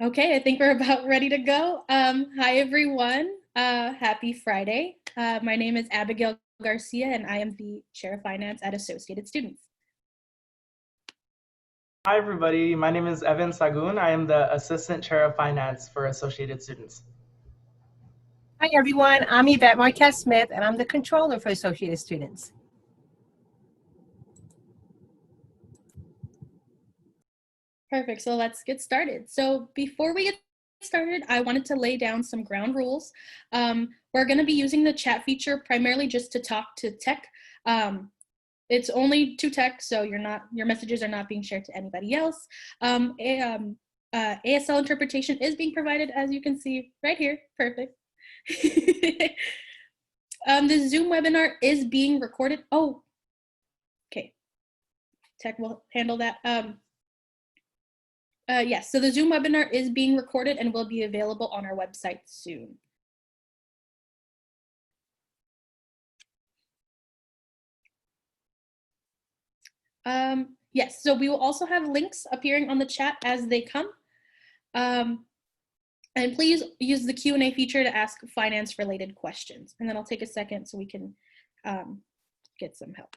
Okay, I think we're about ready to go. Hi, everyone. Happy Friday. My name is Abigail Garcia, and I am the Chair of Finance at Associated Students. Hi, everybody. My name is Evan Sagun. I am the Assistant Chair of Finance for Associated Students. Hi, everyone. I'm Yvette Marquez Smith, and I'm the Controller for Associated Students. Perfect. So let's get started. So before we get started, I wanted to lay down some ground rules. We're going to be using the chat feature primarily just to talk to tech. It's only to tech, so your messages are not being shared to anybody else. ASL interpretation is being provided, as you can see right here. Perfect. The Zoom webinar is being recorded. Oh, okay. Tech will handle that. Yes, so the Zoom webinar is being recorded and will be available on our website soon. Yes, so we will also have links appearing on the chat as they come. And please use the Q&A feature to ask finance-related questions. And then I'll take a second so we can get some help.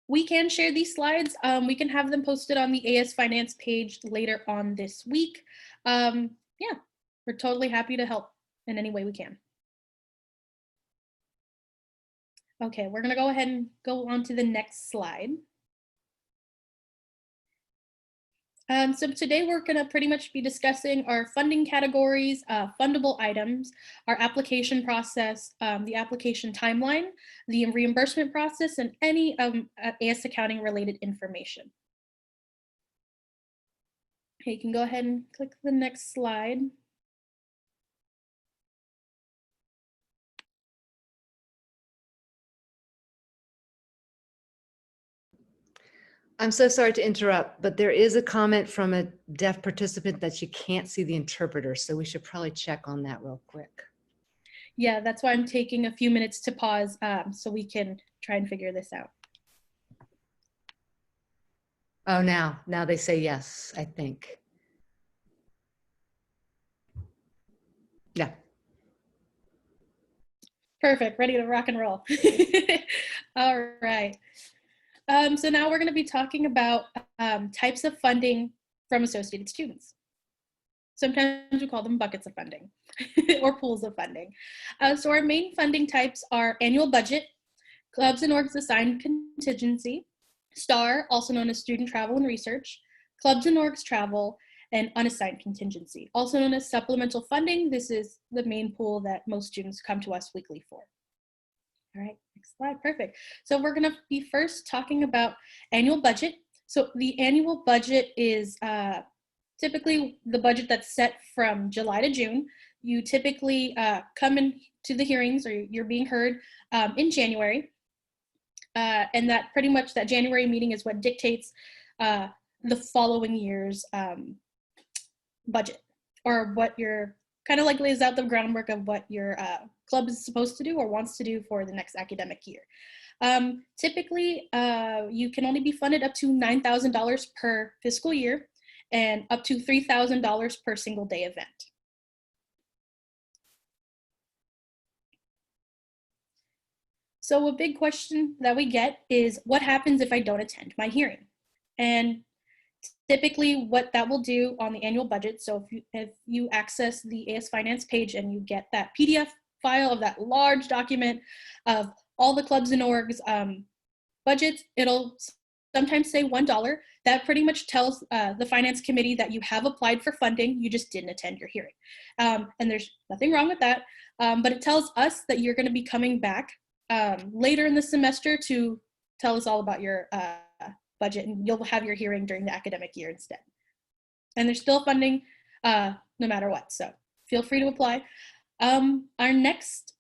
We can share these slides. We can have them posted on the AS Finance page later on this week. Yeah, we're totally happy to help in any way we can. Okay, we're gonna go ahead and go on to the next slide. So today we're gonna pretty much be discussing our funding categories, fundable items, our application process, the application timeline, the reimbursement process, and any AS accounting related information. Okay, you can go ahead and click the next slide. I'm so sorry to interrupt, but there is a comment from a deaf participant that you can't see the interpreter, so we should probably check on that real quick. Yeah, that's why I'm taking a few minutes to pause so we can try and figure this out. Oh, now they say yes, I think. Yeah. Perfect, ready to rock and roll. All right. So now we're going to be talking about types of funding from associated students. Sometimes we call them buckets of funding or pools of funding. So our main funding types are annual budget, clubs and orgs assigned contingency, STAR, also known as student travel and research, clubs and orgs travel, and unassigned contingency, also known as supplemental funding. This is the main pool that most students come to us weekly for. All right, next slide, perfect. So we're gonna be first talking about annual budget. So the annual budget is typically the budget that's set from July to June. You typically come in to the hearings, or you're being heard in January. And that pretty much that January meeting is what dictates the following year's budget, or what your kind of like lays out the groundwork of what your club is supposed to do or wants to do for the next academic year. Typically, you can only be funded up to $9,000 per fiscal year and up to $3,000 per single day event. So a big question that we get is, what happens if I don't attend my hearing? And typically what that will do on the annual budget, so if you access the AS Finance page and you get that PDF file of that large document of all the clubs and orgs budgets, it'll sometimes say $1. That pretty much tells the finance committee that you have applied for funding, you just didn't attend your hearing. And there's nothing wrong with that, but it tells us that you're gonna be coming back later in the semester to tell us all about your budget, and you'll have your hearing during the academic year instead. And there's still funding no matter what, so feel free to apply. Our next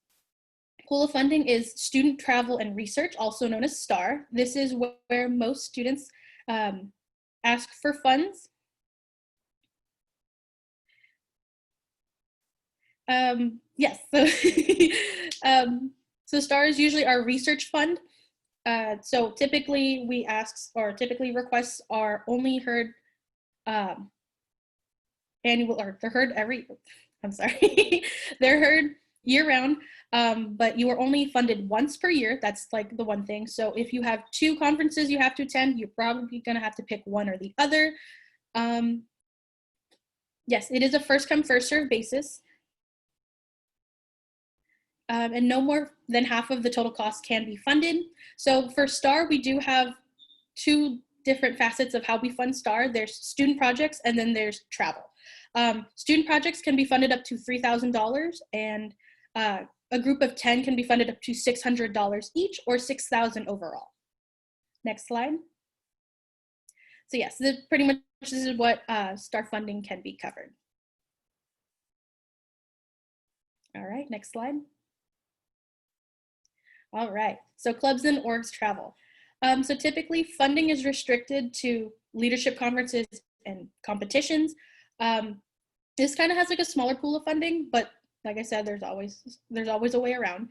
pool of funding is student travel and research, also known as STAR. This is where most students ask for funds Yes. So, so STAR is usually our research fund. So typically we ask, or typically requests are only heard annual, or they're heard every, I'm sorry, they're heard year round, but you are only funded once per year. That's like the one thing. So if you have 2 conferences you have to attend, you're probably going to have to pick one or the other. Yes, it is a first come, first serve basis. And no more than half of the total cost can be funded. So for STAR, we do have 2 different facets of how we fund STAR. There's student projects and then there's travel. Student projects can be funded up to $3,000, and a group of 10 can be funded up to $600 each, or $6,000 overall. Next slide. So yes, pretty much this is what STAR funding can be covered. All right, next slide. All right, so clubs and orgs travel. So typically funding is restricted to leadership conferences and competitions. This kind of has like a smaller pool of funding, but like I said, there's always a way around.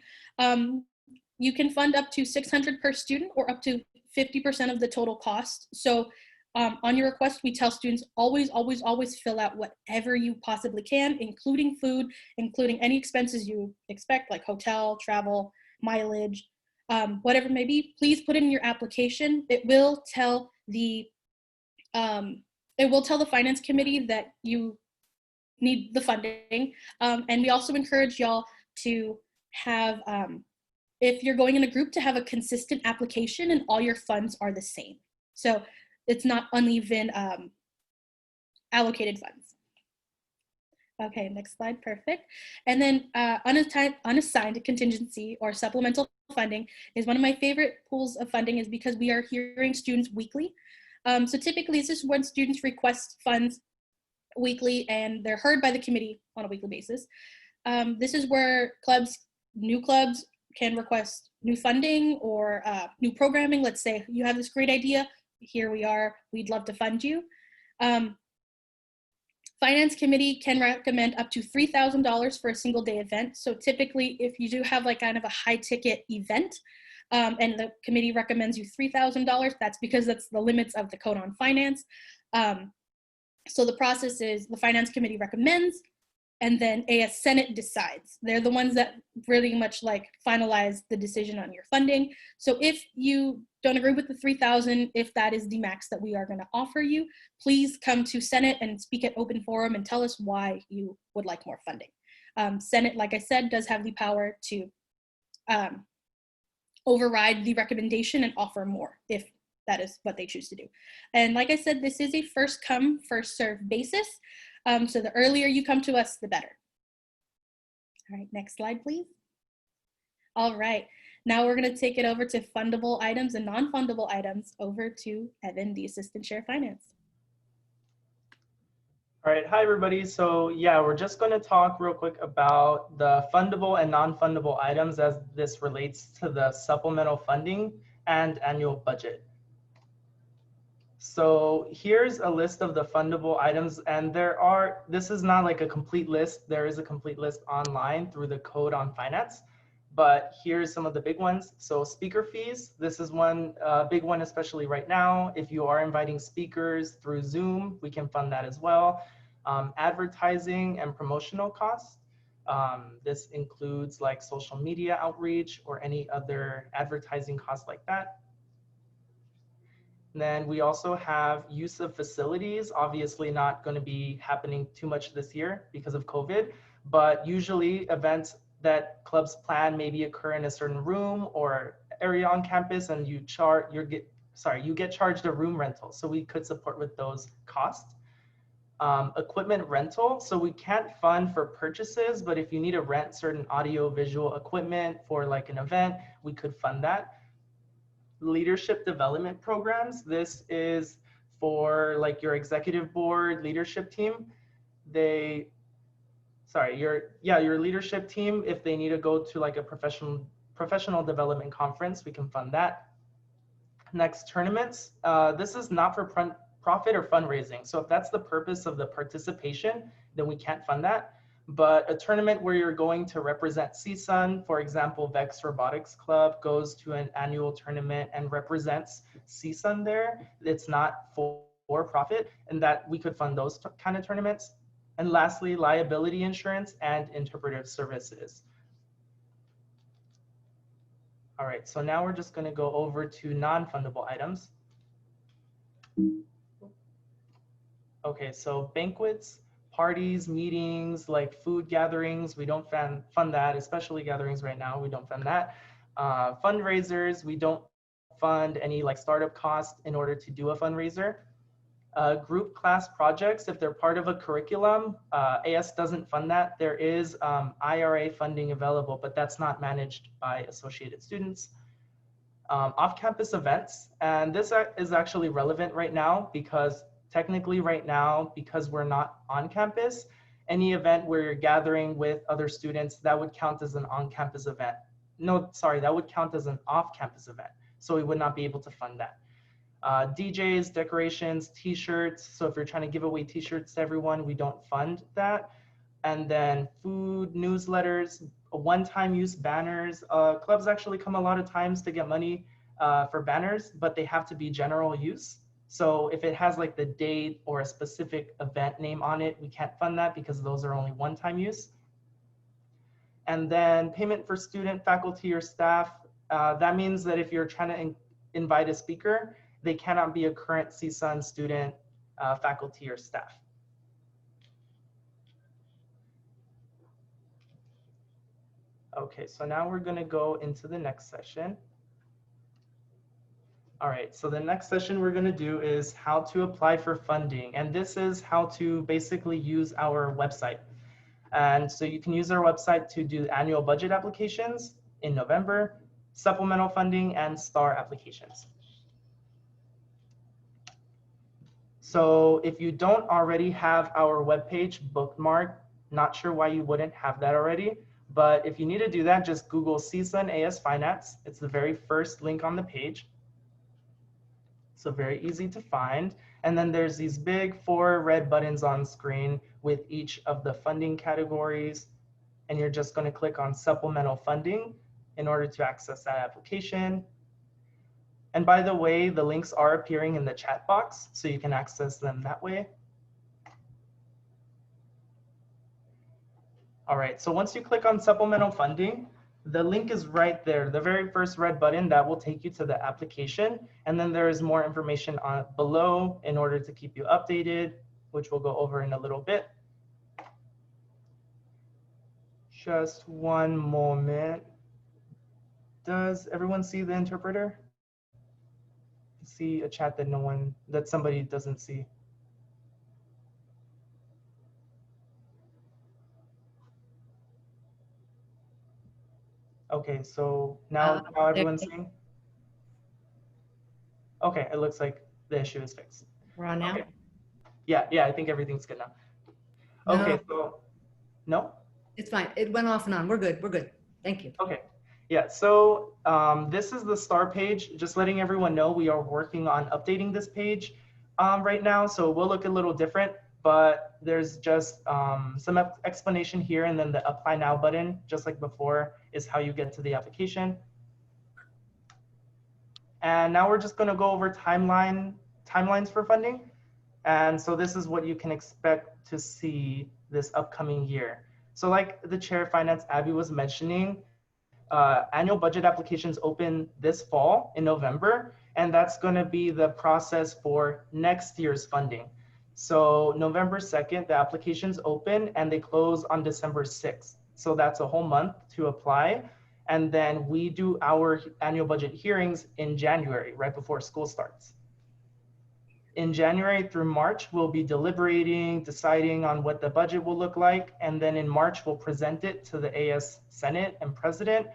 You can fund up to $600 per student, or up to 50% of the total cost. So on your request, we tell students always fill out whatever you possibly can, including food, including any expenses you expect, like hotel, travel, mileage, whatever it may be. Please put it in your application. It will tell the finance committee that you need the funding. And we also encourage y'all to have, if you're going in a group, to have a consistent application and all your funds are the same. So it's not uneven allocated funds. Okay, next slide, perfect. And then unassigned contingency or supplemental funding is one of my favorite pools of funding, is because we are hearing students weekly. So typically this is when students request funds weekly and they're heard by the committee on a weekly basis. This is where new clubs can request new funding or new programming. Let's say you have this great idea, here we are, we'd love to fund you. Finance committee can recommend up to $3,000 for a single day event. So typically if you do have like kind of a high ticket event, and the committee recommends you $3,000, that's because that's the limits of the Code on Finance. So the process is the finance committee recommends, and then AS Senate decides. They're the ones that really much like finalize the decision on your funding. So if you don't agree with the $3,000, if that is the max that we are going to offer you, please come to Senate and speak at open forum and tell us why you would like more funding. Senate, like I said, does have the power to override the recommendation and offer more if that is what they choose to do. And like I said, this is a first come, first serve basis. So the earlier you come to us, the better. All right, next slide, please. All right, now we're going to take it over to fundable items and non-fundable items. Over to Evan, the Assistant Chair of Finance. All right, hi everybody. So yeah, we're just going to talk real quick about the fundable and non-fundable items as this relates to the supplemental funding and annual budget. So here's a list of the fundable items, and this is not like a complete list. There is a complete list online through the Code on Finance, but here's some of the big ones. So speaker fees, this is one big one, especially right now. If you are inviting speakers through Zoom, we can fund that as well. Advertising and promotional costs. This includes like social media outreach or any other advertising costs like that. And then we also have use of facilities, obviously not going to be happening too much this year because of COVID, but usually events that clubs plan maybe occur in a certain room or area on campus, and you get charged a room rental. So we could support with those costs. Equipment rental, so we can't fund for purchases, but if you need to rent certain audio visual equipment for like an event, we could fund that. Leadership development programs, this is for like your executive board leadership team. Your leadership team, if they need to go to like a professional development conference, we can fund that. Next, tournaments. This is not for profit or fundraising. So if that's the purpose of the participation, then we can't fund that. But a tournament where you're going to represent Csun, for example, Vex Robotics Club goes to an annual tournament and represents Csun there. It's not for profit, and that we could fund those kind of tournaments. And lastly, liability insurance and interpretive services. All right, so now we're just going to go over to non-fundable items. Okay, so banquets, parties, meetings, like food gatherings, we don't fund that, especially gatherings right now, we don't fund that. Fundraisers, we don't fund any like startup costs in order to do a fundraiser. Group class projects, if they're part of a curriculum, AS doesn't fund that. There is IRA funding available, but that's not managed by associated students. Off-campus events, and this is actually relevant right now because technically right now, because we're not on campus, any event where you're gathering with other students, that would count as an on-campus event. No, sorry, that would count as an off-campus event. So we would not be able to fund that. DJs, decorations, t-shirts. So if you're trying to give away t-shirts to everyone, we don't fund that. And then food, newsletters, one-time use banners. Clubs actually come a lot of times to get money for banners, but they have to be general use. So if it has like the date or a specific event name on it, we can't fund that because those are only one-time use. And then payment for student, faculty, or staff. That means that if you're trying to invite a speaker, they cannot be a current Csun student, faculty, or staff. Okay, so now we're going to go into the next session. All right, so the next session we're going to do is how to apply for funding. And this is how to basically use our website. And so you can use our website to do annual budget applications in November, supplemental funding, and STAR applications. So if you don't already have our webpage bookmarked, not sure why you wouldn't have that already, but if you need to do that, just Google Csun AS Finance. It's the very first link on the page. So very easy to find. And then there's these big 4 red buttons on screen with each of the funding categories. And you're just going to click on supplemental funding in order to access that application. And by the way, the links are appearing in the chat box, so you can access them that way. All right, so once you click on supplemental funding, the link is right there, the very first red button that will take you to the application. And then there is more information on below in order to keep you updated, which we'll go over in a little bit. Just one moment. Does everyone see the interpreter? See a chat that somebody doesn't see. Okay, so now everyone's seeing? Okay, it looks like the issue is fixed. We're on now? Okay. Yeah, I think everything's good now. Okay, so, no? It's fine. It went off and on. We're good. We're good. Thank you. Okay. Yeah, so this is the STAR page. Just letting everyone know we are working on updating this page right now. So it will look a little different, but there's just some explanation here, and then the apply now button, just like before, is how you get to the application. And now we're just going to go over timelines for funding. And so this is what you can expect to see this upcoming year. So like the chair of finance, Abby, was mentioning, annual budget applications open this fall in November, and that's going to be the process for next year's funding. So November 2nd, the applications open and they close on December 6th. So that's a whole month to apply. And then we do our annual budget hearings in January, right before school starts. In January through March, we'll be deliberating, deciding on what the budget will look like. And then in March, we'll present it to the AS Senate and President,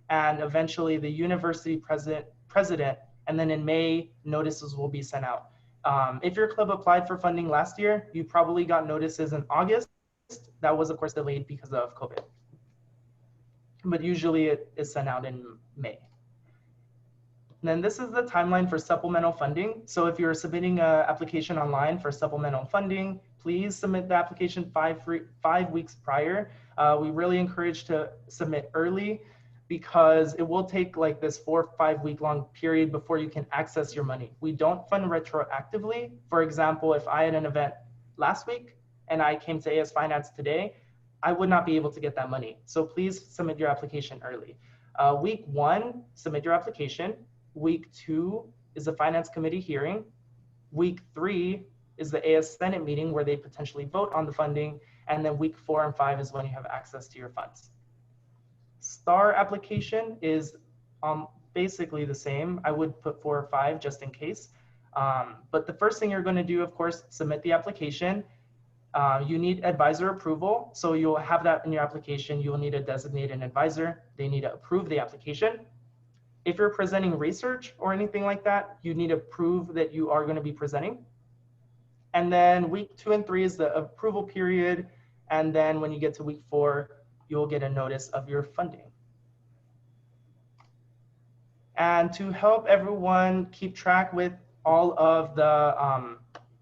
and eventually the university president. And then in May, notices will be sent out. If your club applied for funding last year, you probably got notices in August. That was, of course, delayed because of COVID. But usually it is sent out in May. And then this is the timeline for supplemental funding. So if you're submitting an application online for supplemental funding, please submit the application 5 weeks prior. We really encourage to submit early because it will take like this 4 or 5 week long period before you can access your money. We don't fund retroactively. For example, if I had an event last week and I came to AS Finance today, I would not be able to get that money. So please submit your application early. Week 1, submit your application. Week 2 is the Finance Committee hearing. Week 3 is the AS Senate meeting where they potentially vote on the funding. And then week 4 and 5 is when you have access to your funds. STAR application is basically the same. I would put 4 or 5 just in case. But the first thing you're going to do, of course, submit the application. You need advisor approval. So you'll have that in your application. You'll need to designate an advisor. They need to approve the application. If you're presenting research or anything like that, you need to prove that you are going to be presenting. And then week 2 and 3 is the approval period. And then when you get to week 4, you'll get a notice of your funding. And to help everyone keep track with all of the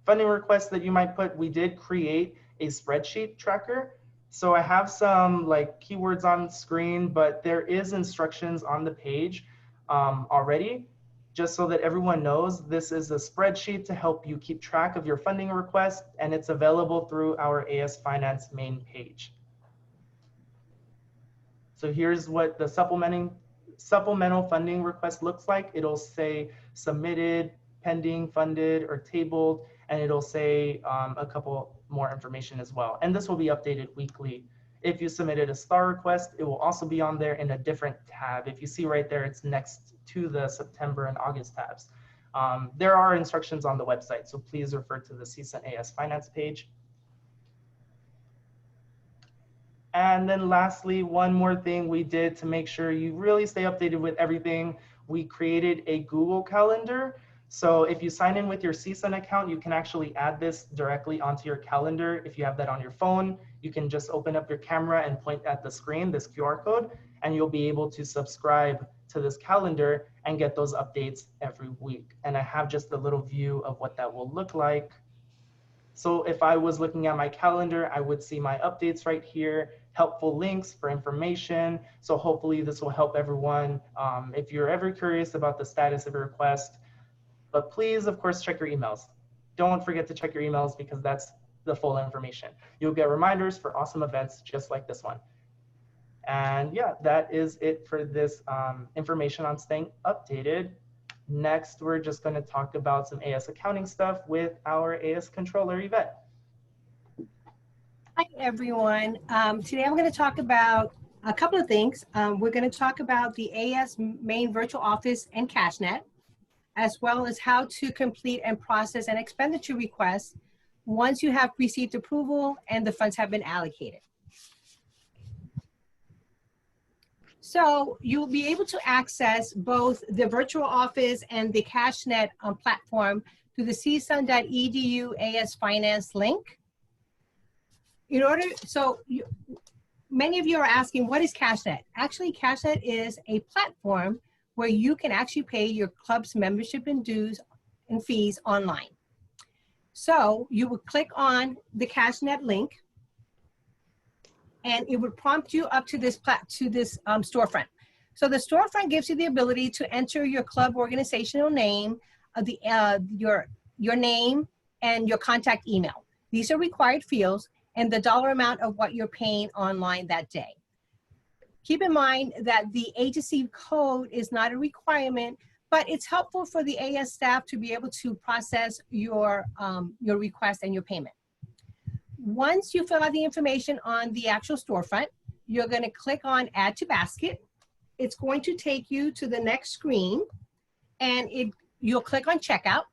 funding requests that you might put, we did create a spreadsheet tracker. So I have some like keywords on screen, but there is instructions on the page already, just so that everyone knows. This is a spreadsheet to help you keep track of your funding request, and it's available through our AS Finance main page. So here's what the supplemental funding request looks like. It'll say submitted, pending, funded, or tabled, and it'll say a couple more information as well. And this will be updated weekly. If you submitted a STAR request, it will also be on there in a different tab. If you see right there, it's next to the September and August tabs. There are instructions on the website, so please refer to the Csun AS Finance page. And then lastly, one more thing we did to make sure you really stay updated with everything, we created a Google Calendar. So if you sign in with your Csun account, you can actually add this directly onto your calendar. If you have that on your phone, you can just open up your camera and point at the screen, this QR code, and you'll be able to subscribe to this calendar and get those updates every week. And I have just a little view of what that will look like. So if I was looking at my calendar, I would see my updates right here, helpful links for information. So hopefully this will help everyone if you're ever curious about the status of a request. But please, of course, check your emails. Don't forget to check your emails because that's the full information. You'll get reminders for awesome events just like this one. And yeah, that is it for this information on staying updated. Next, we're just going to talk about some AS accounting stuff with our AS controller, Yvette. Hi, everyone. Today I'm going to talk about a couple of things. We're going to talk about the AS main virtual office and Cashnet, as well as how to complete and process an expenditure request once you have received approval and the funds have been allocated. So you'll be able to access both the virtual office and the Cashnet platform through the csun.edu AS Finance link. Many of you are asking, what is Cashnet? Actually, Cashnet is a platform where you can actually pay your club's membership and dues and fees online. So you would click on the link, and it would prompt you up to this storefront. So the storefront gives you the ability to enter your club organizational name, your name, and your contact email. These are required fields, and the dollar amount of what you're paying online that day. Keep in mind that the agency code is not a requirement, but it's helpful for the AS staff to be able to process your request and your payment. Once you fill out the information on the actual storefront, you're going to click on Add to Basket. It's going to take you to the next screen, and you'll click on Checkout.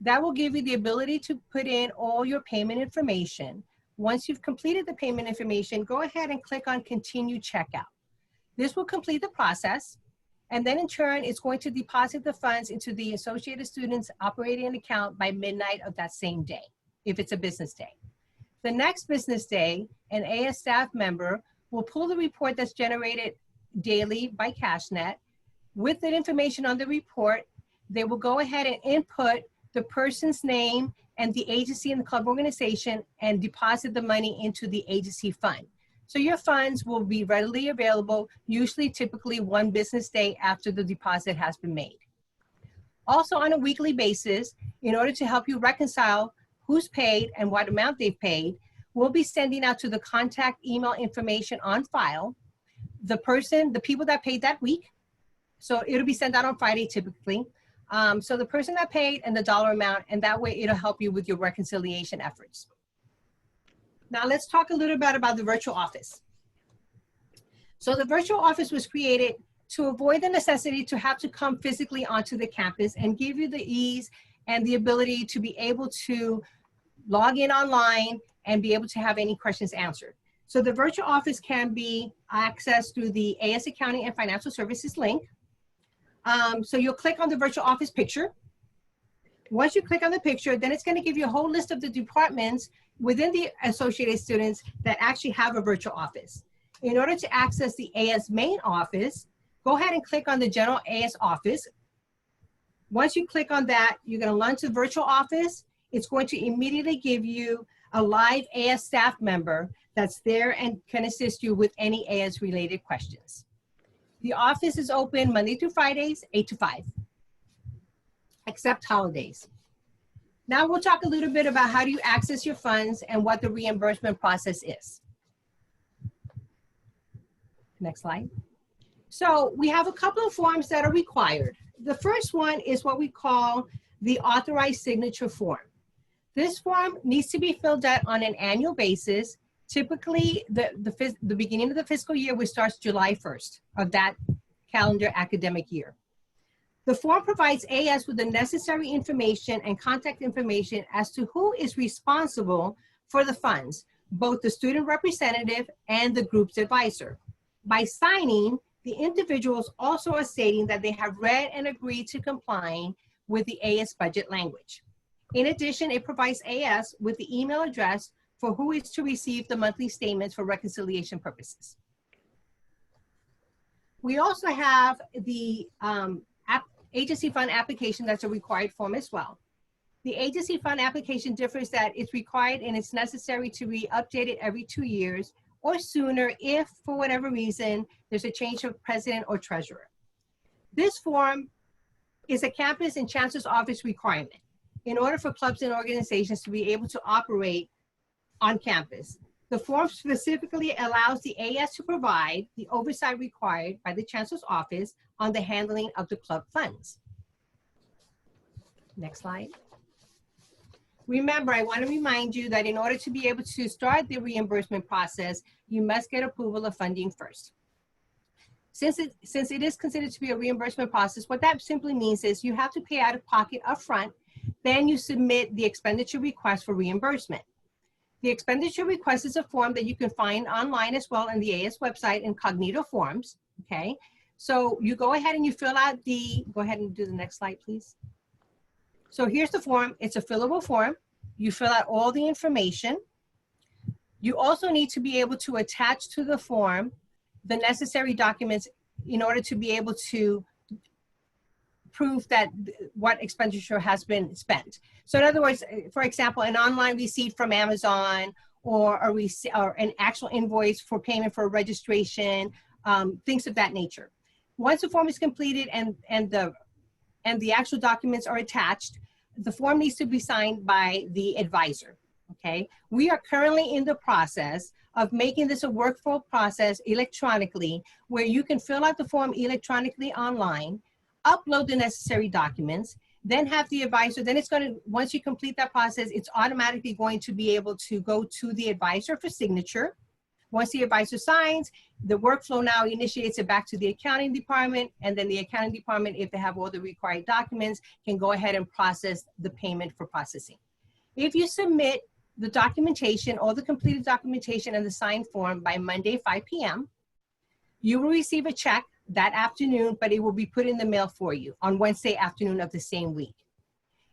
That will give you the ability to put in all your payment information. Once you've completed the payment information, go ahead and click on Continue Checkout. This will complete the process, and then in turn, it's going to deposit the funds into the Associated Students operating account by midnight of that same day, if it's a business day. The next business day, an AS staff member will pull the report that's generated daily by Cashnet. With that information on the report, they will go ahead and input the person's name and the agency and the club organization and deposit the money into the agency fund. So your funds will be readily available, usually typically 1 business day after the deposit has been made. Also on a weekly basis, in order to help you reconcile who's paid and what amount they've paid, we'll be sending out to the contact email information on file, the people that paid that week. So it'll be sent out on Friday typically. So the person that paid and the dollar amount, and that way it'll help you with your reconciliation efforts. Now let's talk a little bit about the virtual office. So the virtual office was created to avoid the necessity to have to come physically onto the campus and give you the ease and the ability to be able to log in online and be able to have any questions answered. So the virtual office can be accessed through the AS Accounting and Financial Services link. So you'll click on the virtual office picture. Once you click on the picture, then it's going to give you a whole list of the departments within the associated students that actually have a virtual office. In order to access the AS main office, go ahead and click on the general AS office. Once you click on that, you're going to launch the virtual office. It's going to immediately give you a live AS staff member that's there and can assist you with any AS related questions. The office is open Monday through Fridays, 8 to 5, except holidays. Now we'll talk a little bit about how do you access your funds and what the reimbursement process is. Next slide. So we have a couple of forms that are required. The first one is what we call the authorized signature form. This form needs to be filled out on an annual basis. Typically, the beginning of the fiscal year, which starts July 1st of that calendar academic year. The form provides AS with the necessary information and contact information as to who is responsible for the funds, both the student representative and the group's advisor. By signing, the individuals also are stating that they have read and agreed to complying with the AS budget language. In addition, it provides AS with the email address for who is to receive the monthly statements for reconciliation purposes. We also have the agency fund application that's a required form as well. The agency fund application differs that it's required and it's necessary to be updated every 2 years or sooner if, for whatever reason, there's a change of president or treasurer. This form is a campus and chancellor's office requirement in order for clubs and organizations to be able to operate on campus. The form specifically allows the AS to provide the oversight required by the chancellor's office on the handling of the club funds. Next slide. Remember, I want to remind you that in order to be able to start the reimbursement process, you must get approval of funding first. Since it is considered to be a reimbursement process, what that simply means is you have to pay out of pocket upfront, then you submit the expenditure request for reimbursement. The expenditure request is a form that you can find online as well on the AS website, Incognito Forms, okay? So you go ahead and you fill out go ahead and do the next slide, please. So here's the form. It's a fillable form. You fill out all the information. You also need to be able to attach to the form the necessary documents in order to be able to prove that what expenditure has been spent. So in other words, for example, an online receipt from Amazon or an actual invoice for payment for registration, things of that nature. Once the form is completed and the actual documents are attached, the form needs to be signed by the advisor, okay? We are currently in the process of making this a workflow process electronically where you can fill out the form electronically online, upload the necessary documents, then have the advisor, then it's going to, once you complete that process, it's automatically going to be able to go to the advisor for signature. Once the advisor signs, the workflow now initiates it back to the accounting department, and then the accounting department, if they have all the required documents, can go ahead and process the payment for processing. If you submit the documentation, all the completed documentation and the signed form by Monday, 5 p.m., you will receive a check that afternoon, but it will be put in the mail for you on Wednesday afternoon of the same week.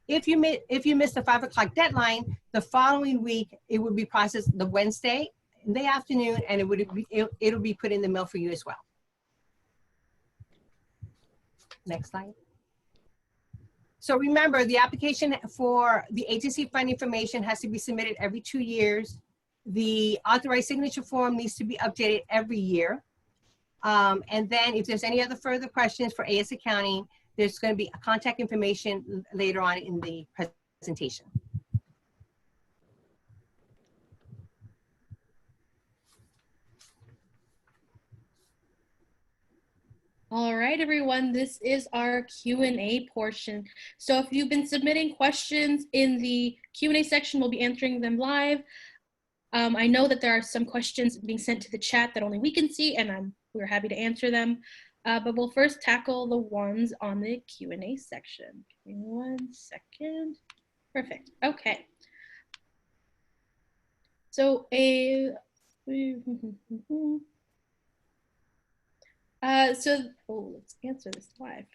If you miss the 5 o'clock deadline, the following week, it will be processed the Wednesday in the afternoon, and it'll be put in the mail for you as well. Next slide. So remember, the application for the agency fund information has to be submitted every 2 years. The authorized signature form needs to be updated every year. And then if there's any other further questions for AS Accounting, there's going to be contact information later on in the presentation. All right, everyone, this is our Q&A portion. So if you've been submitting questions in the Q&A section, we'll be answering them live. I know that there are some questions being sent to the chat that only we can see, and we're happy to answer them. But we'll first tackle the ones on the Q&A section. Give me 1 second. Perfect. Okay. So let's answer this live.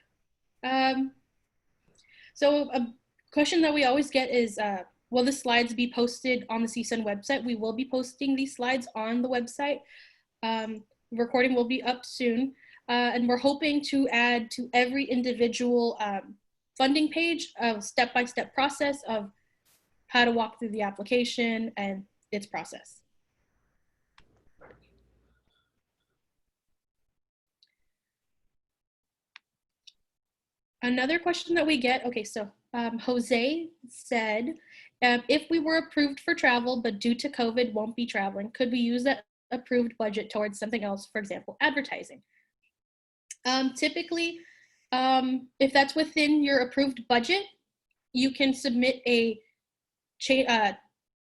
So a question that we always get is, will the slides be posted on the Csun website? We will be posting these slides on the website. Recording will be up soon. And we're hoping to add to every individual funding page a step-by-step process of how to walk through the application and its process. Another question that we get, okay, so Jose said, if we were approved for travel, but due to COVID won't be traveling, could we use that approved budget towards something else, for example, advertising? Typically, if that's within your approved budget, you can submit a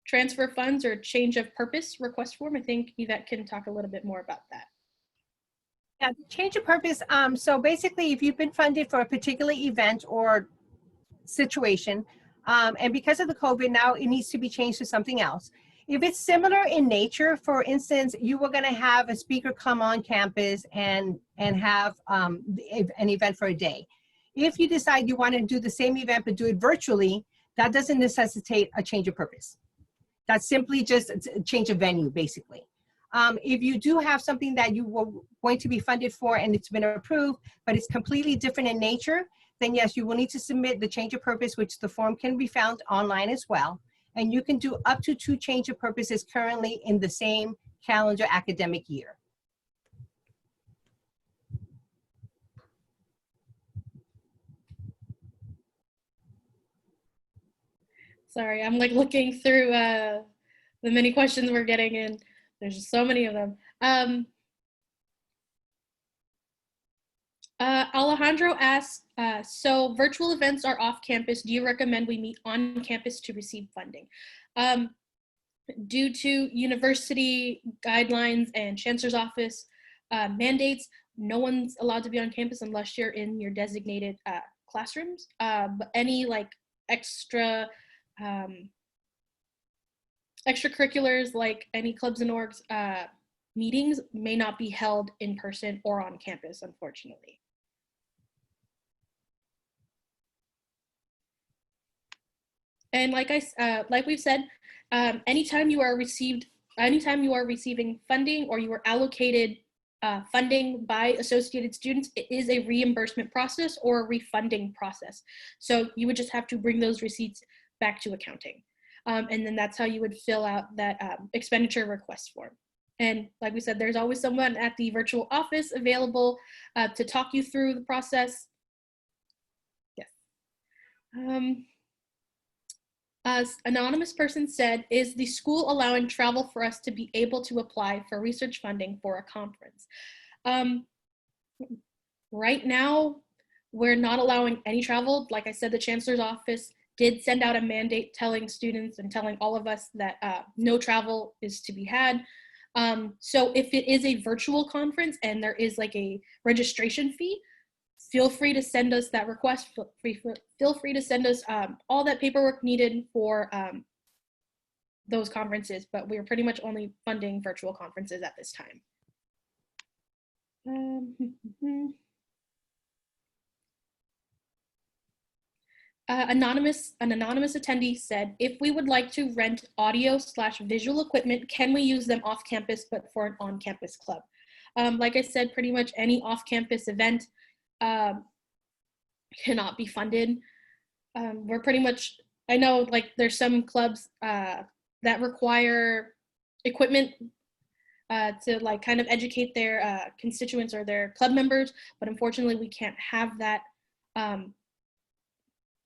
transfer funds or change of purpose request form. I think Yvette can talk a little bit more about that. Yeah, change of purpose. So basically, if you've been funded for a particular event or situation, and because of the COVID, now it needs to be changed to something else. If it's similar in nature, for instance, you were going to have a speaker come on campus and have an event for a day. If you decide you want to do the same event but do it virtually, that doesn't necessitate a change of purpose. That's simply just a change of venue, basically. If you do have something that you were going to be funded for and it's been approved, but it's completely different in nature, then yes, you will need to submit the change of purpose, which the form can be found online as well. And you can do up to 2 change of purposes currently in the same calendar academic year. Sorry, I'm like looking through the many questions we're getting in. There's just so many of them. Alejandro asks, so virtual events are off campus. Do you recommend we meet on campus to receive funding? Due to university guidelines and chancellor's office mandates, no one's allowed to be on campus unless you're in your designated classrooms. But any like extracurriculars, like any clubs and orgs, meetings may not be held in person or on campus, unfortunately. And like we've said, anytime you are receiving funding or you are allocated funding by associated students, it is a reimbursement process or a refunding process. So you would just have to bring those receipts back to accounting. And then that's how you would fill out that expenditure request form. And like we said, there's always someone at the virtual office available to talk you through the process. Yes. As anonymous person said, is the school allowing travel for us to be able to apply for research funding for a conference? Right now, we're not allowing any travel. Like I said, the chancellor's office did send out a mandate telling students and telling all of us that no travel is to be had. So if it is a virtual conference and there is like a registration fee, feel free to send us that request. Feel free to send us all that paperwork needed for those conferences, but we're pretty much only funding virtual conferences at this time. An anonymous attendee said, if we would like to rent audio/visual equipment, can we use them off campus but for an on-campus club? Like I said, pretty much any off-campus event, cannot be funded. We're pretty much, I know like there's some clubs that require equipment to like kind of educate their constituents or their club members, but unfortunately we can't have that.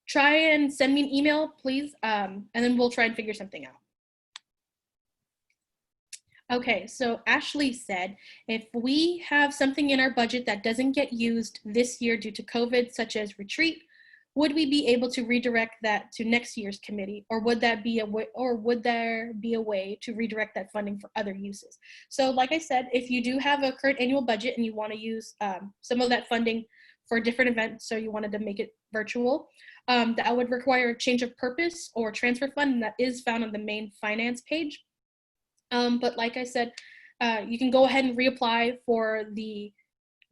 Try and send me an email, please, and then we'll try and figure something out. Okay, so Ashley said, if we have something in our budget that doesn't get used this year due to COVID, such as retreat, would we be able to redirect that to next year's committee, or would that be a way, or would there be a way to redirect that funding for other uses? So like I said, if you do have a current annual budget and you want to use some of that funding for a different event, so you wanted to make it virtual, that would require a change of purpose or transfer fund, and that is found on the main finance page. But like I said, you can go ahead and reapply for the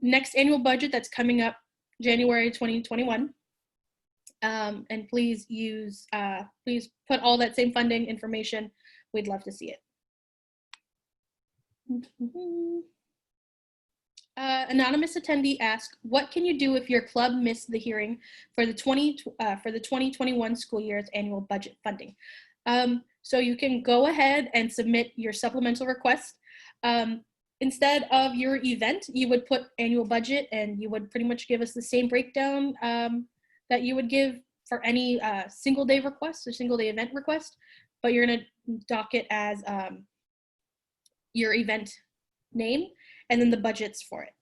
next annual budget that's coming up January 2021. And please please put all that same funding information. We'd love to see it. Anonymous attendee asked, what can you do if your club missed the hearing for the 2021 school year's annual budget funding? So you can go ahead and submit your supplemental request. Instead of your event, you would put annual budget, and you would pretty much give us the same breakdown that you would give for any single day request or single day event request, but you're gonna dock it as your event name and then the budgets for it.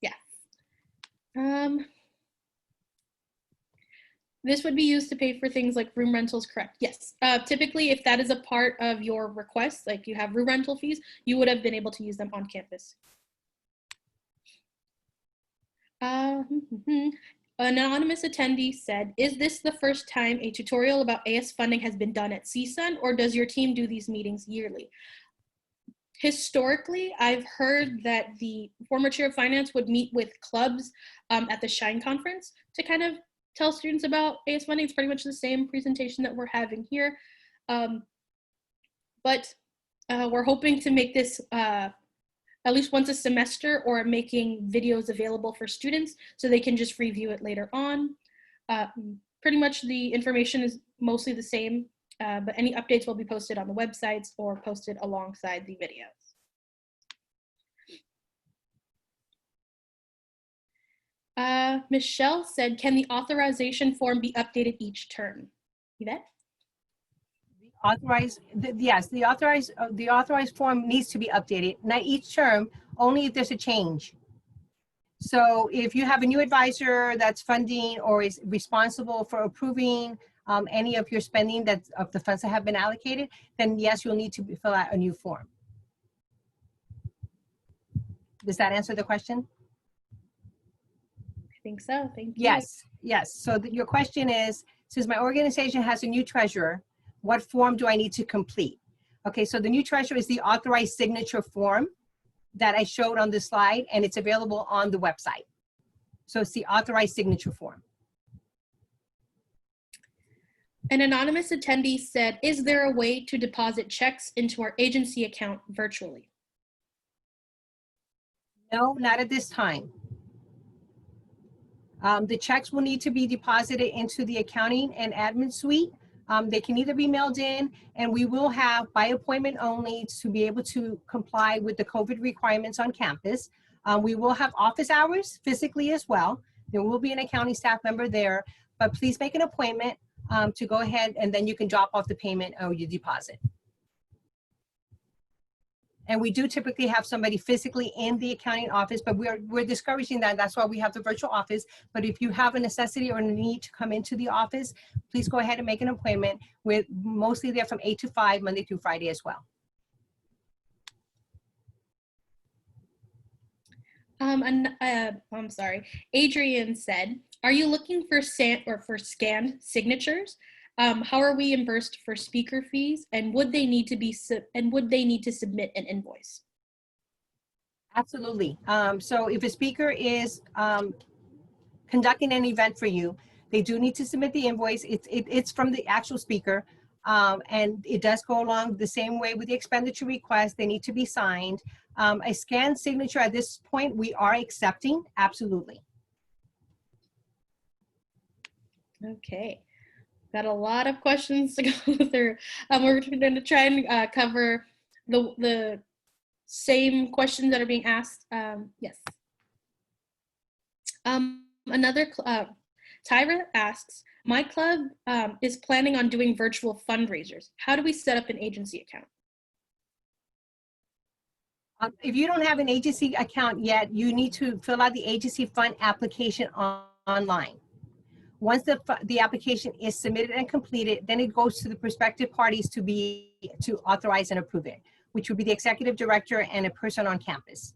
Yeah. This would be used to pay for things like room rentals, correct? Yes. Typically, if that is a part of your request, like you have room rental fees, you would have been able to use them on campus. An anonymous attendee said, is this the first time a tutorial about AS funding has been done at Csun, or does your team do these meetings yearly? Historically, I've heard that the former chair of finance would meet with clubs at the Shine conference to kind of tell students about AS funding. It's pretty much the same presentation that we're having here. But we're hoping to make this at least once a semester, or making videos available for students so they can just review it later on. Pretty much the information is mostly the same, but any updates will be posted on the websites or posted alongside the videos. Michelle said, can the authorization form be updated each term? Yvette? Yes, the authorized form needs to be updated. Not each term, only if there's a change. So if you have a new advisor that's funding or is responsible for approving any of your spending of the funds that have been allocated, then yes, you'll need to fill out a new form. Does that answer the question? I think so. Thank you. Yes, yes. So your question is, since my organization has a new treasurer, what form do I need to complete? Okay, so the new treasurer is the authorized signature form that I showed on the slide, and it's available on the website. So it's the authorized signature form. An anonymous attendee said, is there a way to deposit checks into our agency account virtually? No, not at this time. The checks will need to be deposited into the accounting and admin suite. They can either be mailed in, and we will have by appointment only to be able to comply with the COVID requirements on campus. We will have office hours physically as well. There will be an accounting staff member there, but please make an appointment to go ahead, and then you can drop off the payment or your deposit. And we do typically have somebody physically in the accounting office, but we're discouraging that. That's why we have the virtual office. But if you have a necessity or a need to come into the office, please go ahead and make an appointment. We're mostly there from 8 to 5, Monday through Friday as well. I'm sorry. Adrian said, are you looking for scanned signatures? How are we reimbursed for speaker fees, and would they need to submit an invoice? Absolutely. So if a speaker is conducting an event for you, they do need to submit the invoice. It's from the actual speaker, and it does go along the same way with the expenditure request. They need to be signed. A scanned signature at this point we are accepting, absolutely. Okay, got a lot of questions to go through. We're going to try and cover the same questions that are being asked. Yes. Tyra asks, my club is planning on doing virtual fundraisers. How do we set up an agency account? If you don't have an agency account yet, you need to fill out the agency fund application online. Once the application is submitted and completed, then it goes to the prospective parties to authorize and approve it, which would be the executive director and a person on campus.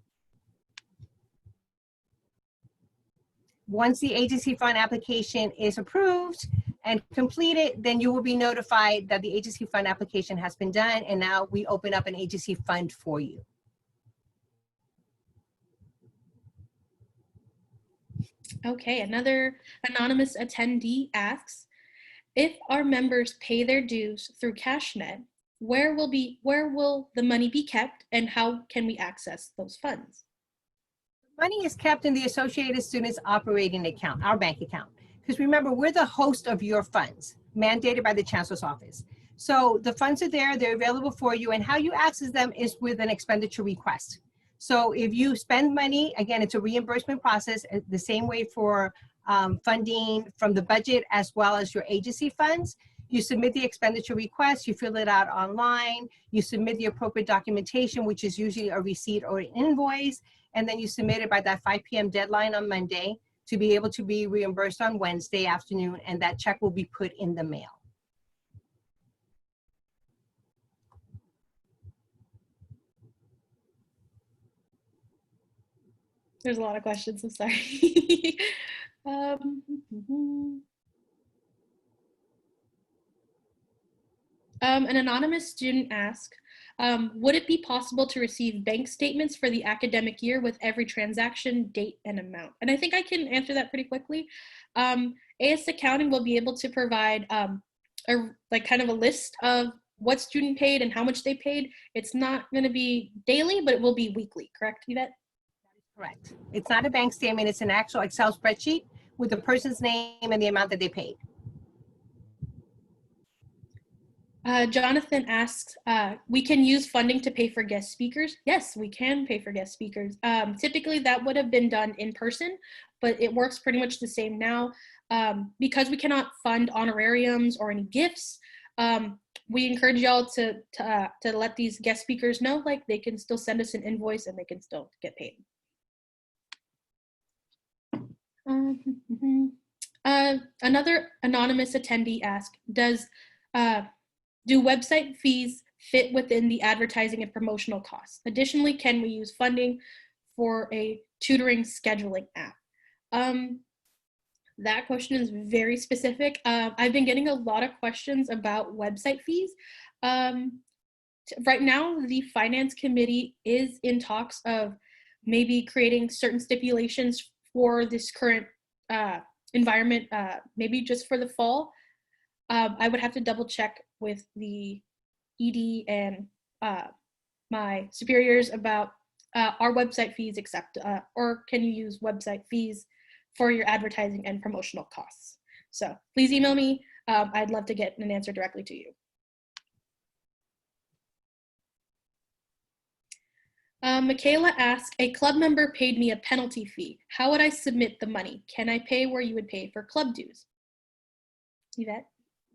Once the agency fund application is approved and completed, then you will be notified that the agency fund application has been done, and now we open up an agency fund for you. Okay, another anonymous attendee asks, if our members pay their dues through Cashnet, where will the money be kept, and how can we access those funds? Money is kept in the Associated Students operating account, our bank account. Because remember, we're the host of your funds, mandated by the Chancellor's Office. So the funds are there, they're available for you, and how you access them is with an expenditure request. So if you spend money, again, it's a reimbursement process, the same way for funding from the budget as well as your agency funds. You submit the expenditure request, you fill it out online, you submit the appropriate documentation, which is usually a receipt or an invoice, and then you submit it by that 5 p.m. deadline on Monday to be able to be reimbursed on Wednesday afternoon, and that check will be put in the mail. There's a lot of questions, I'm sorry. An anonymous student asked, would it be possible to receive bank statements for the academic year with every transaction, date, and amount? And I think I can answer that pretty quickly. AS Accounting will be able to provide kind of a list of what student paid and how much they paid. It's not going to be daily, but it will be weekly, correct, Yvette? Correct. It's not a bank statement, it's an actual Excel spreadsheet with the person's name and the amount that they paid. Jonathan asks, we can use funding to pay for guest speakers. Yes, we can pay for guest speakers. Typically that would have been done in person, but it works pretty much the same now. Because we cannot fund honorariums or any gifts, we encourage y'all to let these guest speakers know, like, they can still send us an invoice and they can still get paid. Another anonymous attendee asked, do website fees fit within the advertising and promotional costs? Additionally, can we use funding for a tutoring scheduling app? That question is very specific. I've been getting a lot of questions about website fees. Right now, the Finance Committee is in talks of maybe creating certain stipulations for this current environment, maybe just for the fall. I would have to double check with the ED and my superiors about our website fees accept, or can you use website fees for your advertising and promotional costs? So please email me. I'd love to get an answer directly to you. Michaela asked, a club member paid me a penalty fee. How would I submit the money? Can I pay where you would pay for club dues? Yvette?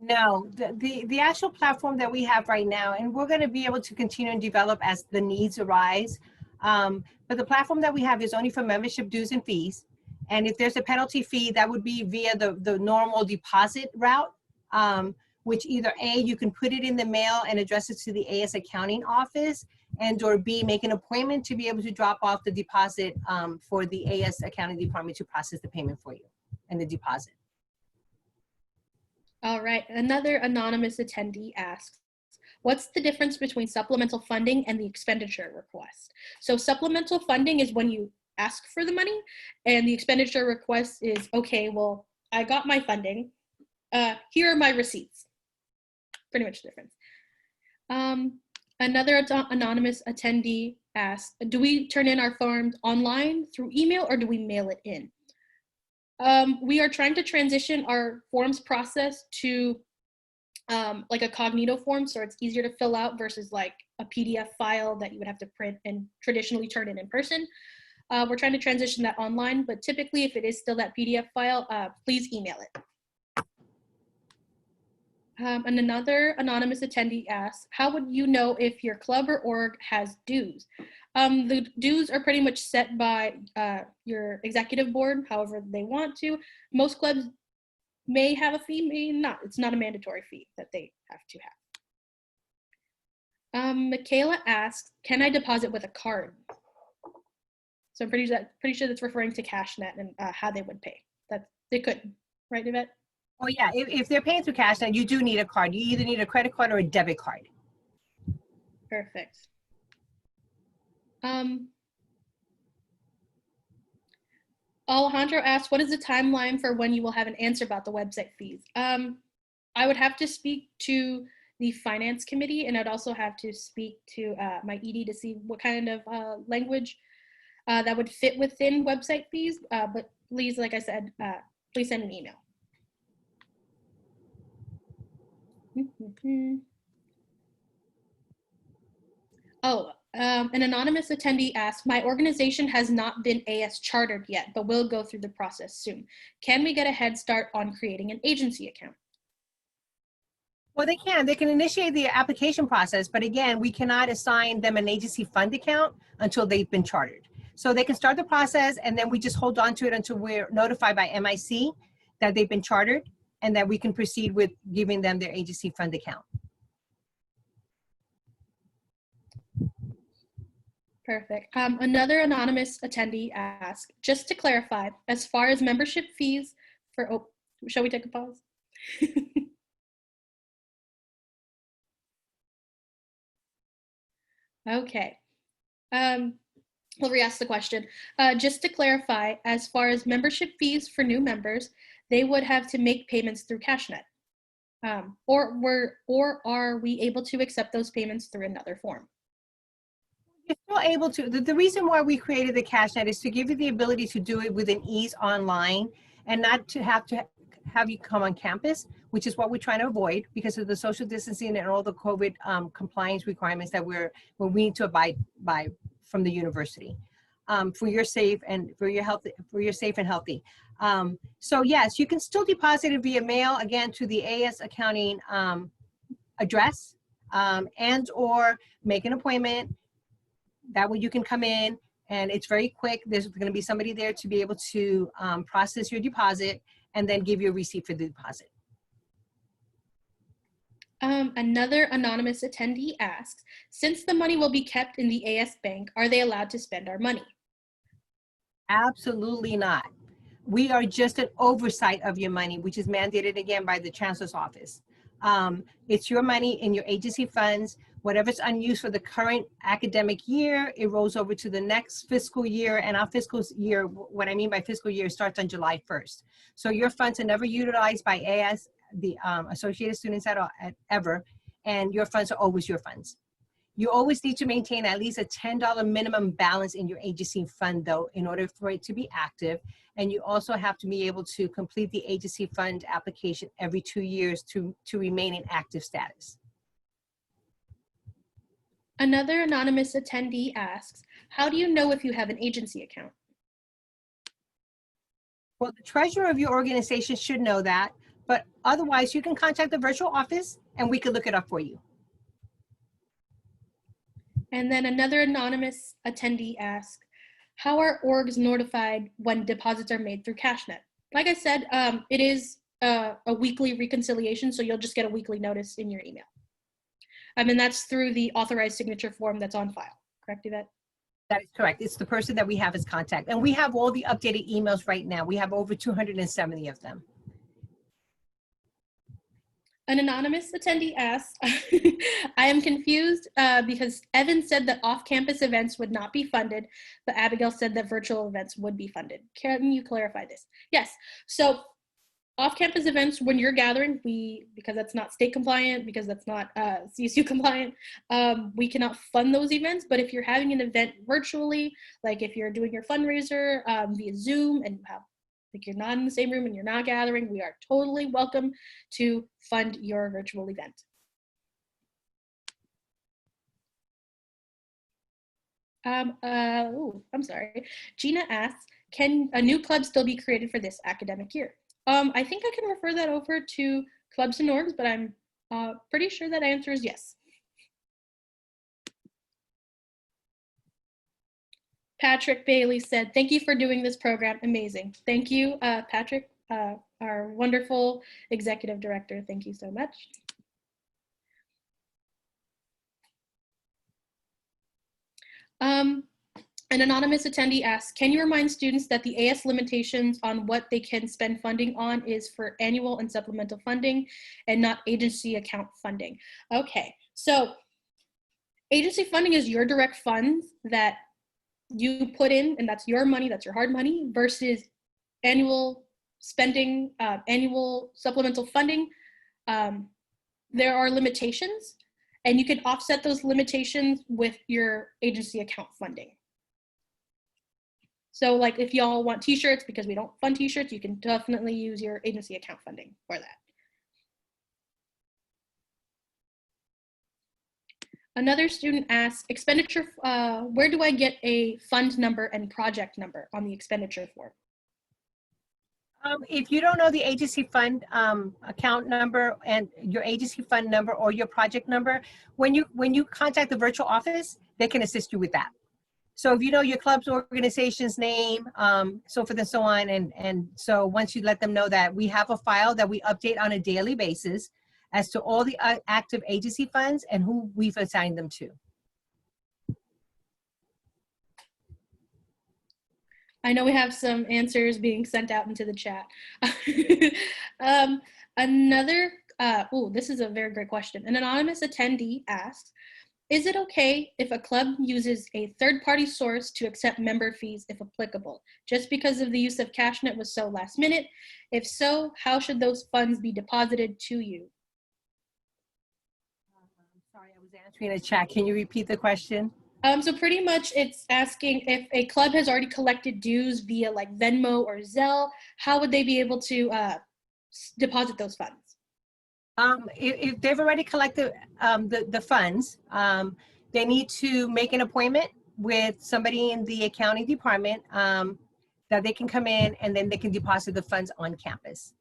No, the actual platform that we have right now, and we're going to be able to continue and develop as the needs arise, but the platform that we have is only for membership dues and fees. And if there's a penalty fee, that would be via the normal deposit route, which either A, you can put it in the mail and address it to the AS Accounting Office, and or B, make an appointment to be able to drop off the deposit for the AS Accounting Department to process the payment for you and the deposit. All right, another anonymous attendee asks, what's the difference between supplemental funding and the expenditure request? So supplemental funding is when you ask for the money, and the expenditure request is, okay, well, I got my funding. Here are my receipts. Pretty much the difference. Another anonymous attendee asks, do we turn in our forms online through email or do we mail it in? We are trying to transition our forms process to like a Cognito form, so it's easier to fill out versus like a PDF file that you would have to print and traditionally turn in person. We're trying to transition that online, but typically if it is still that PDF file, please email it. And another anonymous attendee asks, how would you know if your club or org has dues? The dues are pretty much set by your executive board, however they want to. Most clubs may have a fee, may not. It's not a mandatory fee that they have to have. Michaela asks, can I deposit with a card? So I'm pretty sure that's referring to Cashnet and how they would pay. That they could, right, Yvette? Oh yeah, if they're paying through Cashnet, you do need a card. You either need a credit card or a debit card. Perfect. Alejandro asks, what is the timeline for when you will have an answer about the website fees? I would have to speak to the finance committee, and I'd also have to speak to my ED to see what kind of language that would fit within website fees. But please, like I said, please send an email. Oh, an anonymous attendee asked, my organization has not been AS chartered yet, but will go through the process soon. Can we get a head start on creating an agency account? Well, they can initiate the application process, but again, we cannot assign them an agency fund account until they've been chartered. So they can start the process, and then we just hold on to it until we're notified by MIC that they've been chartered, and that we can proceed with giving them their agency fund account. Perfect. Another anonymous attendee asked, just to clarify, as far as membership fees for, oh, shall we take a pause? Okay. We'll re-ask the question. Just to clarify, as far as membership fees for new members, they would have to make payments through Cashnet. Or are we able to accept those payments through another form? You're still able to. The reason why we created the Cashnet is to give you the ability to do it with an ease online and not to have you come on campus, which is what we're trying to avoid because of the social distancing and all the COVID compliance requirements that we need to abide by from the university for your safe and for your safe and healthy. So yes, you can still deposit it via mail again to the AS accounting address and or make an appointment. That way you can come in and it's very quick. There's going to be somebody there to be able to process your deposit and then give you a receipt for the deposit. Another anonymous attendee asks, since the money will be kept in the AS bank, are they allowed to spend our money? Absolutely not. We are just an oversight of your money, which is mandated again by the chancellor's office. It's your money in your agency funds. Whatever's unused for the current academic year, it rolls over to the next fiscal year. And our fiscal year, what I mean by fiscal year, starts on July 1st. So your funds are never utilized by AS, the Associated Students at ever, and your funds are always your funds. You always need to maintain at least a $10 minimum balance in your agency fund, though, in order for it to be active. And you also have to be able to complete the agency fund application every 2 years to remain in active status. Another anonymous attendee asks, how do you know if you have an agency account? Well, the treasurer of your organization should know that, but otherwise you can contact the virtual office and we can look it up for you. And then another anonymous attendee asks, how are orgs notified when deposits are made through Cashnet? Like I said, it is a weekly reconciliation, so you'll just get a weekly notice in your email. And that's through the authorized signature form that's on file. Correct, Yvette? That is correct. It's the person that we have as contact. And we have all the updated emails right now. We have over 270 of them. An anonymous attendee asks, I am confused because Evan said that off-campus events would not be funded, but Abigail said that virtual events would be funded. Can you clarify this? Yes. So off-campus events, when you're gathering, because that's not state compliant, because that's not CSU compliant, we cannot fund those events. But if you're having an event virtually, like if you're doing your fundraiser via Zoom and you have like you're not in the same room and you're not gathering, we are totally welcome to fund your virtual event. I'm sorry. Gina asks, can a new club still be created for this academic year? I think I can refer that over to clubs and orgs, but I'm pretty sure that answer is yes. Patrick Bailey said, thank you for doing this program. Amazing. Thank you, Patrick, our wonderful executive director. Thank you so much. An anonymous attendee asks, can you remind students that the AS limitations on what they can spend funding on is for annual and supplemental funding and not agency account funding? Okay, so agency funding is your direct funds that you put in, and that's your money, that's your hard money, versus annual spending, annual supplemental funding. There are limitations, and you can offset those limitations with your agency account funding. So like if y'all want t-shirts, because we don't fund t-shirts, you can definitely use your agency account funding for that. Another student asks, expenditure, where do I get a fund number and project number on the expenditure form? If you don't know the agency fund account number and your agency fund number or your project number, when you contact the virtual office, they can assist you with that. So if you know your club's organization's name, so forth and so on, and so once you let them know that we have a file that we update on a daily basis as to all the active agency funds and who we've assigned them to. I know we have some answers being sent out into the chat. This is a very great question. An anonymous attendee asks, is it okay if a club uses a third-party source to accept member fees if applicable, just because of the use of Cashnet was so last minute? If so, how should those funds be deposited to you? Sorry, I was answering a chat. Can you repeat the question? So pretty much it's asking if a club has already collected dues via like Venmo or Zelle, how would they be able to deposit those funds? If they've already collected the funds, they need to make an appointment with somebody in the accounting department that they can come in and then they can deposit the funds on campus.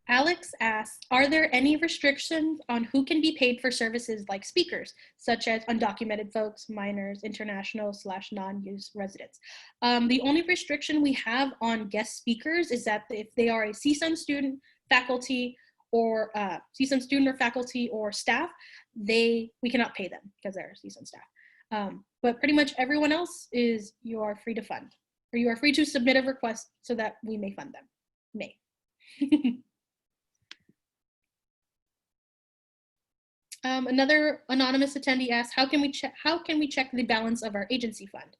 Alex asks, are there any restrictions on who can be paid for services like speakers, such as undocumented folks, minors, international / non-use residents? The only restriction we have on guest speakers is that if they are a Csun student, faculty, or Csun student or faculty or staff, we cannot pay them because they're Csun staff. But pretty much everyone else you are free to fund, or you are free to submit a request so that we may fund them. May. Another anonymous attendee asks, how can we check the balance of our agency fund?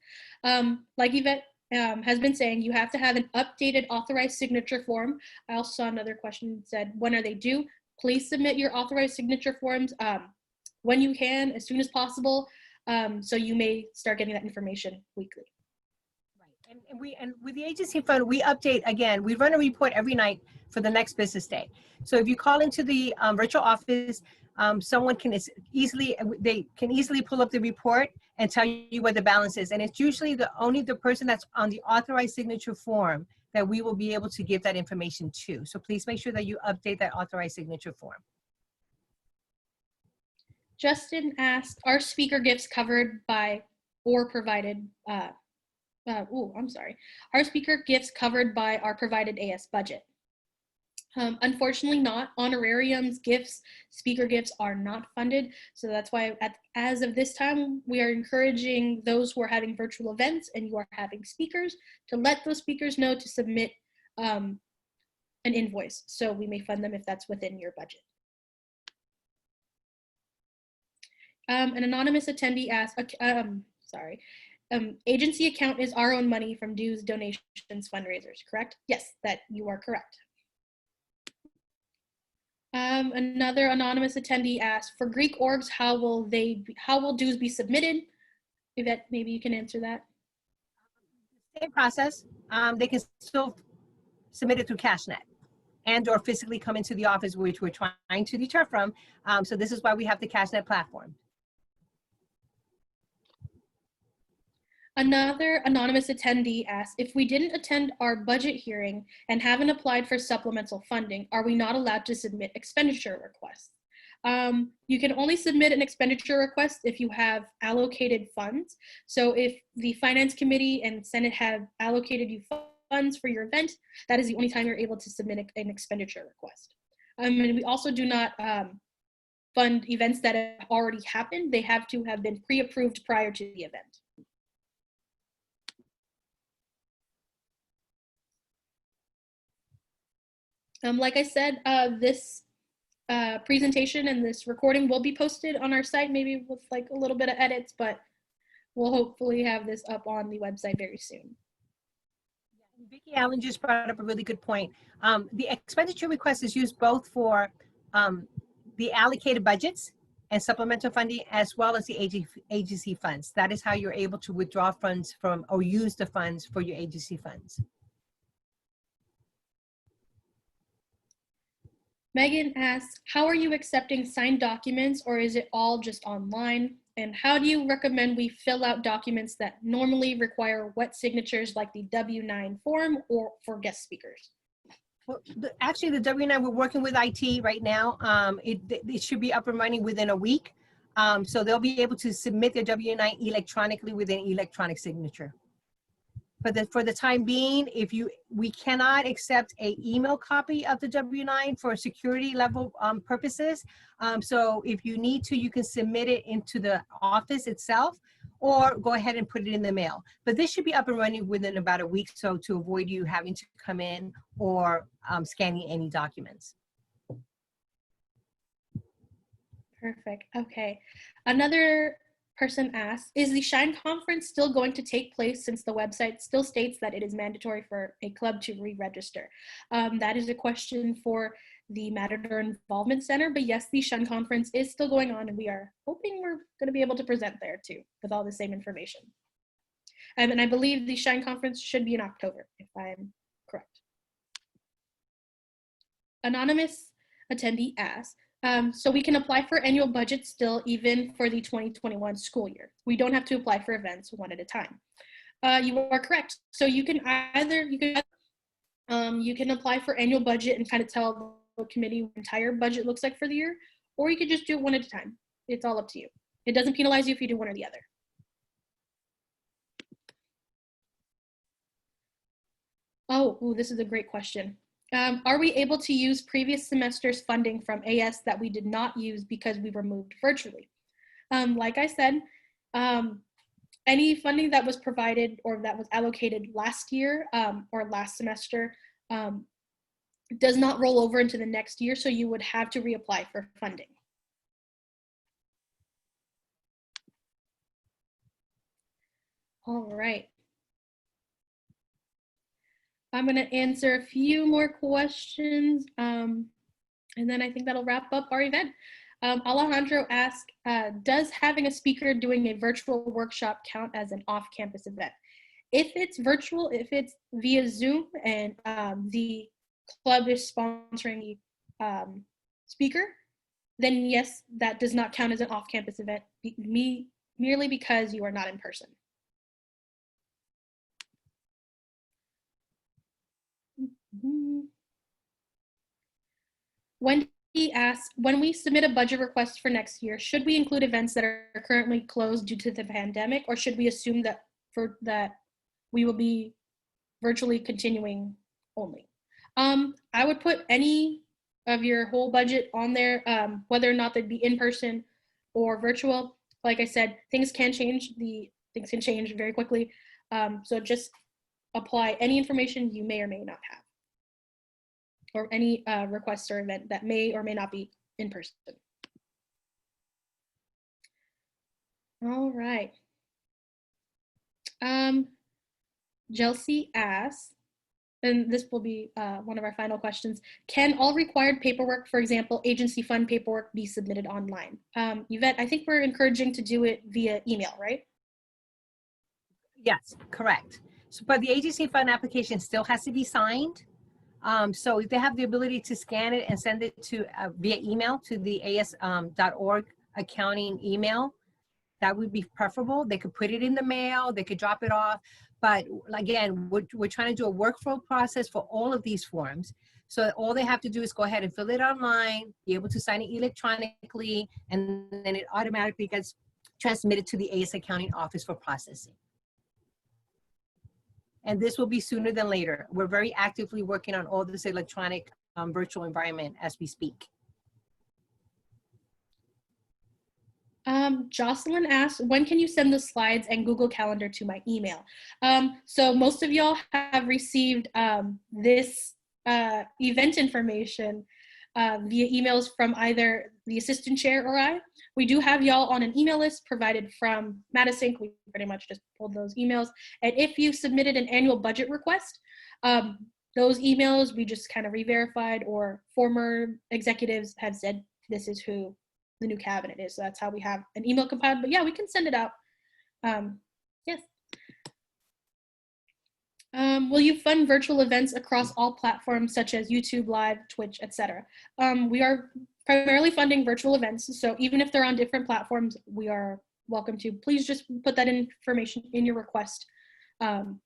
Like Yvette has been saying, you have to have an updated authorized signature form. I also saw another question that said, when are they due? Please submit your authorized signature forms when you can, as soon as possible, so you may start getting that information weekly. Right, and with the agency fund, we update again. We run a report every night for the next business day. So if you call into the virtual office, someone can easily pull up the report and tell you what the balance is. And it's usually only the person that's on the authorized signature form that we will be able to give that information to. So please make sure that you update that authorized signature form. Justin asked, are speaker gifts covered by or provided, are speaker gifts covered by our provided AS budget? Unfortunately not. Honorariums, gifts, speaker gifts are not funded. So that's why as of this time, we are encouraging those who are having virtual events and you are having speakers to let those speakers know to submit an invoice. So we may fund them if that's within your budget. An anonymous attendee asked, agency account is our own money from dues, donations, fundraisers, correct? Yes, that you are correct. Another anonymous attendee asked, for Greek orgs, how will dues be submitted? Yvette, maybe you can answer that. Same process. They can still submit it through Cashnet and or physically come into the office, which we're trying to deter from. So this is why we have the Cashnet platform. Another anonymous attendee asks, if we didn't attend our budget hearing and haven't applied for supplemental funding, are we not allowed to submit expenditure requests? You can only submit an expenditure request if you have allocated funds. So if the Finance Committee and Senate have allocated you funds for your event, that is the only time you're able to submit an expenditure request. And we also do not fund events that have already happened. They have to have been pre-approved prior to the event. Like I said, this presentation and this recording will be posted on our site, maybe with like a little bit of edits, but we'll hopefully have this up on the website very soon. Vicki Allen just brought up a really good point. The expenditure request is used both for the allocated budgets and supplemental funding, as well as the agency funds. That is how you're able to withdraw funds from or use the funds for your agency funds. Megan asks, how are you accepting signed documents, or is it all just online? And how do you recommend we fill out documents that normally require wet signatures like the W-9 form or for guest speakers? Well, actually, the W-9, we're working with IT right now. It should be up and running within a week. So they'll be able to submit their W-9 electronically with an electronic signature. For the time being, we cannot accept an email copy of the W-9 for security level purposes. So if you need to, you can submit it into the office itself or go ahead and put it in the mail. But this should be up and running within about a week, so to avoid you having to come in or scanning any documents. Perfect. Okay. Another person asks, is the Shine conference still going to take place since the website still states that it is mandatory for a club to re-register? That is a question for the Matador Involvement Center, but yes, the Shine conference is still going on, and we are hoping we're going to be able to present there too with all the same information. And I believe the Shine conference should be in October, if I'm correct. Anonymous attendee asks, so we can apply for annual budget still even for the 2021 school year. We don't have to apply for events one at a time. You are correct. So you can apply for annual budget and kind of tell the committee what the entire budget looks like for the year, or you could just do it one at a time. It's all up to you. It doesn't penalize you if you do one or the other. Oh, this is a great question. Are we able to use previous semester's funding from AS that we did not use because we were moved virtually? Like I said, any funding that was provided or that was allocated last year or last semester does not roll over into the next year, so you would have to reapply for funding. All right. I'm going to answer a few more questions, and then I think that'll wrap up our event. Alejandro asked, does having a speaker doing a virtual workshop count as an off-campus event? If it's virtual, if it's via Zoom and the club is sponsoring the speaker, then yes, that does not count as an off-campus event, merely because you are not in person. Wendy asks, when we submit a budget request for next year, should we include events that are currently closed due to the pandemic, or should we assume that we will be virtually continuing only? I would put any of your whole budget on there, whether or not they'd be in person or virtual. Like I said, things can change. Things can change very quickly. So just apply any information you may or may not have, or any request or event that may or may not be in person. All right. Chelsea asks, and this will be one of our final questions, can all required paperwork, for example, agency fund paperwork, be submitted online? Yvette, I think we're encouraging to do it via email, right? Yes, correct. So, but the agency fund application still has to be signed. So if they have the ability to scan it and send it to via email to the as.org accounting email, that would be preferable. They could put it in the mail, they could drop it off. But again, we're trying to do a workflow process for all of these forms. So all they have to do is go ahead and fill it online, be able to sign it electronically, and then it automatically gets transmitted to the AS accounting office for processing. And this will be sooner than later. We're very actively working on all this electronic virtual environment as we speak. Jocelyn asked, when can you send the slides and Google Calendar to my email? So most of y'all have received this event information via emails from either the assistant chair or I. We do have y'all on an email list provided from Madisync. We pretty much just pulled those emails. And if you submitted an annual budget request, those emails we just kind of re-verified, or former executives have said this is who the new cabinet is. So that's how we have an email compiled. But yeah, we can send it out. Yes. Will you fund virtual events across all platforms such as YouTube Live, Twitch, etc.? We are primarily funding virtual events. So even if they're on different platforms, we are welcome to. Please just put that information in your request. All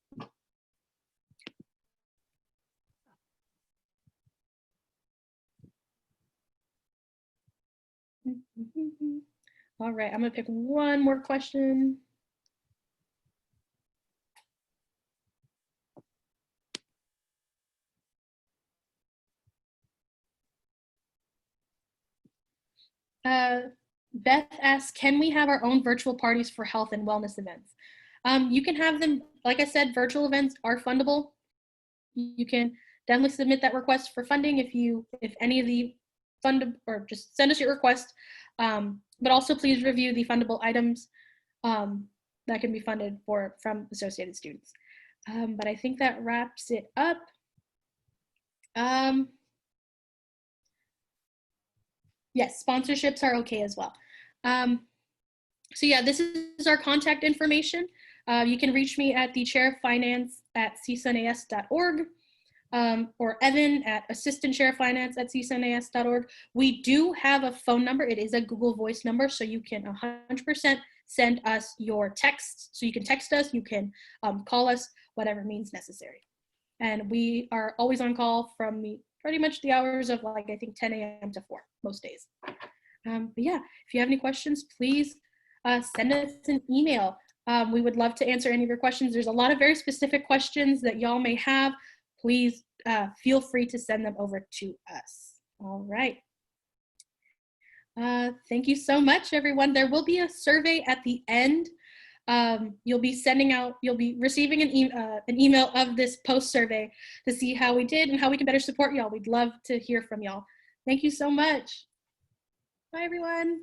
right, I'm gonna pick one more question. Beth asks, can we have our own virtual parties for health and wellness events? You can have them, like I said, virtual events are fundable. You can definitely submit that request for funding if any of the or just send us your request. But also please review the fundable items that can be funded from associated students. But I think that wraps it up. Yes, sponsorships are okay as well. So yeah, this is our contact information. You can reach me at the chair of finance at csunas.org, or Evan at assistant chair of finance at csunas.org. We do have a phone number. It is a Google Voice number, so you can 100% send us your texts. So you can text us, you can call us, whatever means necessary. And we are always on call from pretty much the hours of I think 10 a.m. to 4 most days. But yeah, if you have any questions, please send us an email. We would love to answer any of your questions. There's a lot of very specific questions that y'all may have. Please feel free to send them over to us. All right. Thank you so much, everyone. There will be a survey at the end. You'll be receiving an email of this post survey to see how we did and how we can better support y'all. We'd love to hear from y'all. Thank you so much. Bye, everyone.